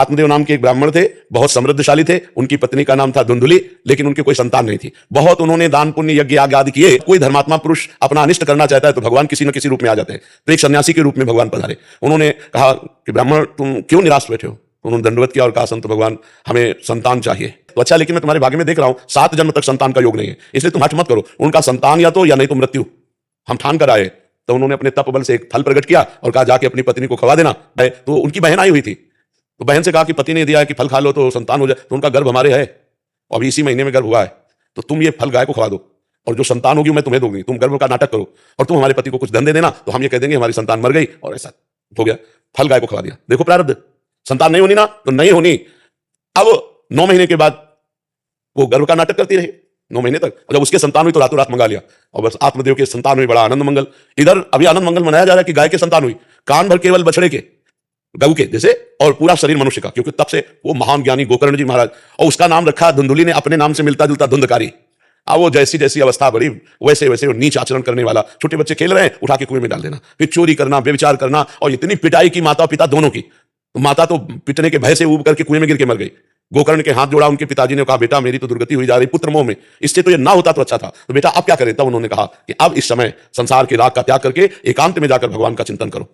आत्मदेव नाम के एक ब्राह्मण थे, बहुत समृद्धशाली थे। उनकी पत्नी का नाम था धुंधुली, लेकिन उनके कोई संतान नहीं थी। बहुत उन्होंने दान पुण्य यज्ञ याग आदि किए। कोई धर्मात्मा पुरुष अपना अनिष्ट करना चाहता है तो भगवान किसी न किसी रूप में आ जाते हैं। तो एक सन्यासी के रूप में भगवान पधारे। उन्होंने कहा कि ब्राह्मण तुम क्यों निराश बैठे हो? उन्होंने दंडवत किया और कहा संत भगवान हमें संतान चाहिए। तो अच्छा, लेकिन मैं तुम्हारे भाग्य में देख रहा हूं 7 जन्म तक संतान का योग नहीं है, इसलिए तुम हठ मत करो। उनका संतान या तो या नहीं तो मृत्यु, हम ठान कर आए। तो उन्होंने अपने तप बल से एक फल प्रकट किया और कहा जाके अपनी पत्नी को खवा देना। तो उनकी बहन आई हुई थी, तो बहन से कहा कि पति ने दिया है कि फल खा लो तो संतान हो जाए। तो उनका गर्भ हमारे है और अभी इसी महीने में गर्भ हुआ है, तो तुम ये फल गाय को खवा दो और जो संतान होगी मैं तुम्हें दूंगी। तुम गर्भ का नाटक करो और तुम हमारे पति को कुछ धन दे देना, तो हम ये कह देंगे हमारी संतान मर गई और ऐसा हो गया। फल गाय को खवा दिया। देखो प्रारब्ध, संतान नहीं होनी ना तो नहीं होनी। अब 9 महीने के बाद वो गर्भ का नाटक करती रही 9 महीने तक, और जब उसके संतान हुई तो रातों रात मंगा लिया और बस आत्मदेव के संतान हुई, बड़ा आनंद मंगल। इधर अभी आनंद मंगल मनाया जा रहा है कि गाय के संतान हुई, कान भर केवल बछड़े के, गऊ के जैसे, और पूरा शरीर मनुष्य का, क्योंकि तब से वो महान ज्ञानी गोकर्ण जी महाराज, और उसका नाम रखा धुंधुली ने, अपने नाम से मिलता जुलता धुंधकारी। अब वो जैसी जैसी अवस्था बढ़ी वैसे वैसे वो नीच आचरण करने वाला। छोटे बच्चे खेल रहे हैं, उठा के कुएं में डाल देना, फिर चोरी करना, व्यभिचार करना, और इतनी पिटाई की माता पिता दोनों की। तो माता तो पिटने के भय से ऊब करके कुएं में गिर के मर गई। गोकर्ण के हाथ जोड़ा, उनके पिताजी ने कहा बेटा मेरी तो दुर्गति हुई जा रही पुत्र मोह में, इससे तो ये ना होता तो अच्छा था, तो बेटा अब क्या करें? तब उन्होंने कहा कि अब इस समय संसार के राग का त्याग करके एकांत में जाकर भगवान का चिंतन करो।